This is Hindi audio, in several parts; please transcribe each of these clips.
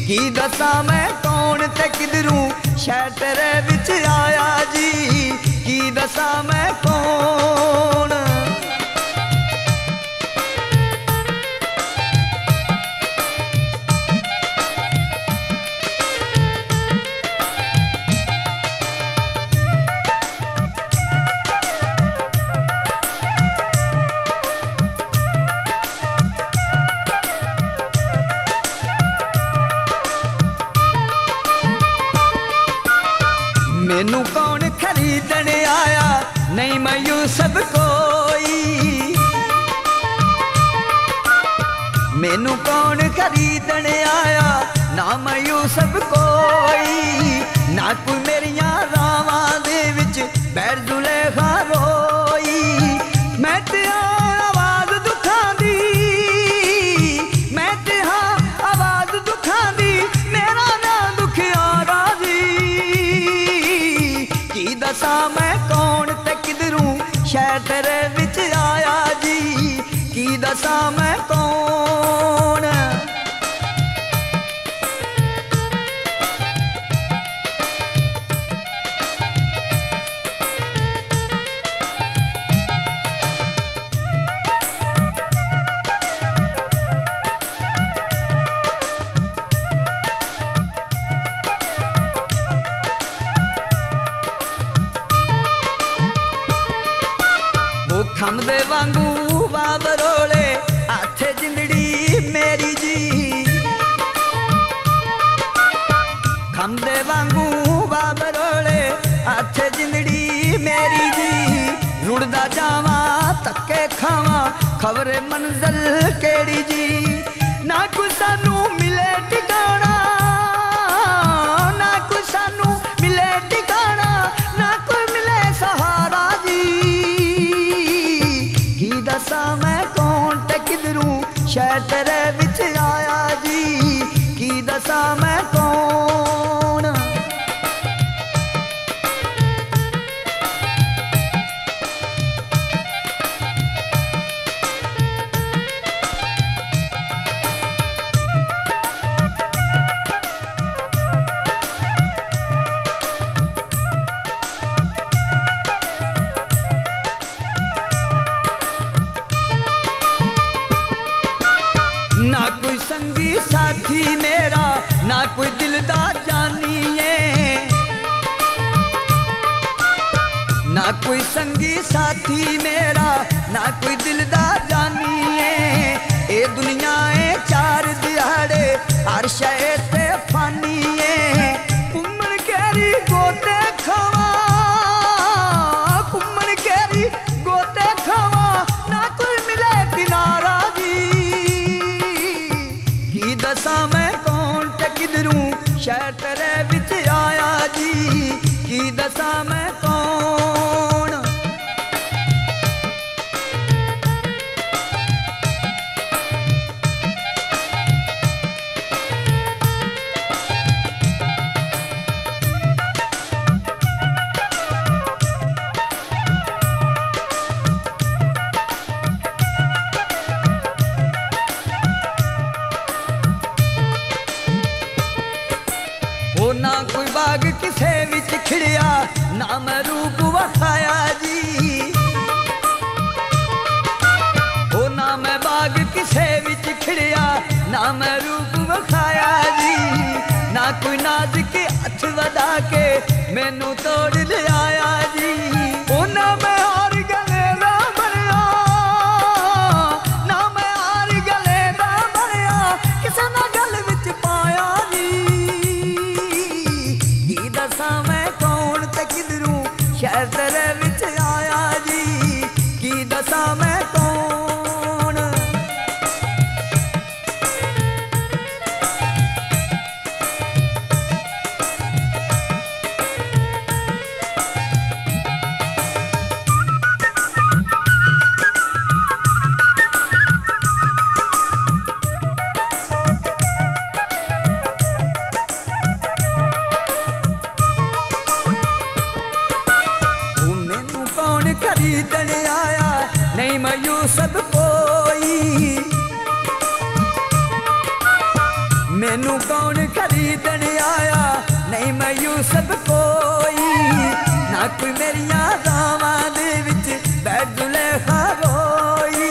की दसा मैं कौन ते किधरों शहर तेरे विच आया जी। की दसा मैं कौन मैनू कौन खरीदने आया नहीं मैं सब कोई। मैनू कौन खरीदने आया ना मैं सब कोई। ना कोई मेरिया रावां दे विच बैठ जुलेखा रोई। मैं ते आवाज दुखां दी, मैं ते आवाज दुखां दी, मेरा ना दुखियारा जी। की दसा मैं कौन ते किधरों शहर तेरे विच आया जी। की दसा मैं कौन खम दे वांगू बाबरोले हाथे जिंदड़ी मेरी जी। खम दे वांगू बाबरोले हाथे जिंदड़ी मेरी जी। रुड़दा जावा तक्के खावा खबरे मंजिल केड़ी जी। ना कोई सानू मिले ठिकाना, ना कोई सानू मिले ठिकाना, ना कोई मिले सहारा जी। की दसा मैं कौन ते किधरों शहर तेरे विच आया जी। की दसा मैं कौन ना कोई संगी साथी मेरा, ना कोई दिलदार जानिए। ना कोई संगी साथी मेरा, ना कोई दिलदार जानिए। ए दुनिया ए चार दिहाड़े हर शय ते फानिए। घूमन केरी गोते खावा, घूमन केरी गोते खावा, ना कोई मिले किनारा जी। की दसा मैं कौन ते किधरों शहर तेरे विच आया जी। की दसा मैं कौन हो। ना कोई बाग किसे विच खिड़िया, ना मैं रूप वखाया जी। हो ना मैं बाग किसे विच खिड़िया, ना मैं रूप वखाया जी। ना कोई नाज के हथ वधा के मैनू तोड़ लिया जी। हो ना मैं हार गले दा बनया, ना मैं हार गले दा बनया, किसे ना गल विच पाया जी। की दसा मैं कौन ते किधरों शहर तेरे विच आया जी। की दसा मैं कौन मैनू कौन खरीदन आया, नहीं मैं यूसुफ कोई, ना कोई मेरिया दावां दे विच बैठ जुलेखा रोई।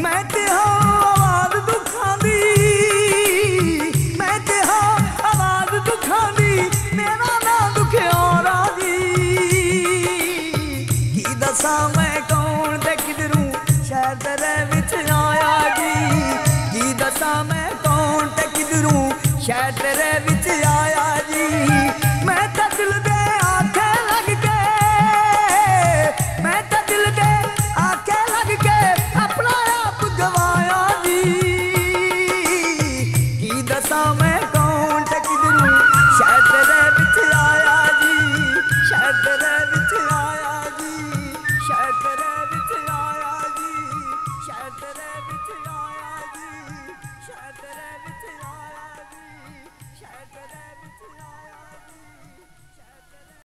मैं ते हाँ आवाज़ दुखां दी, मैं ते हाँ आवाज़ दुखां दी, मेरा ना दुखियारा दी। की दसां मैं कौन ते किधरों शहर तेरे विच आया जी, की दसां मैं कौन ते किधरों शहर तेरे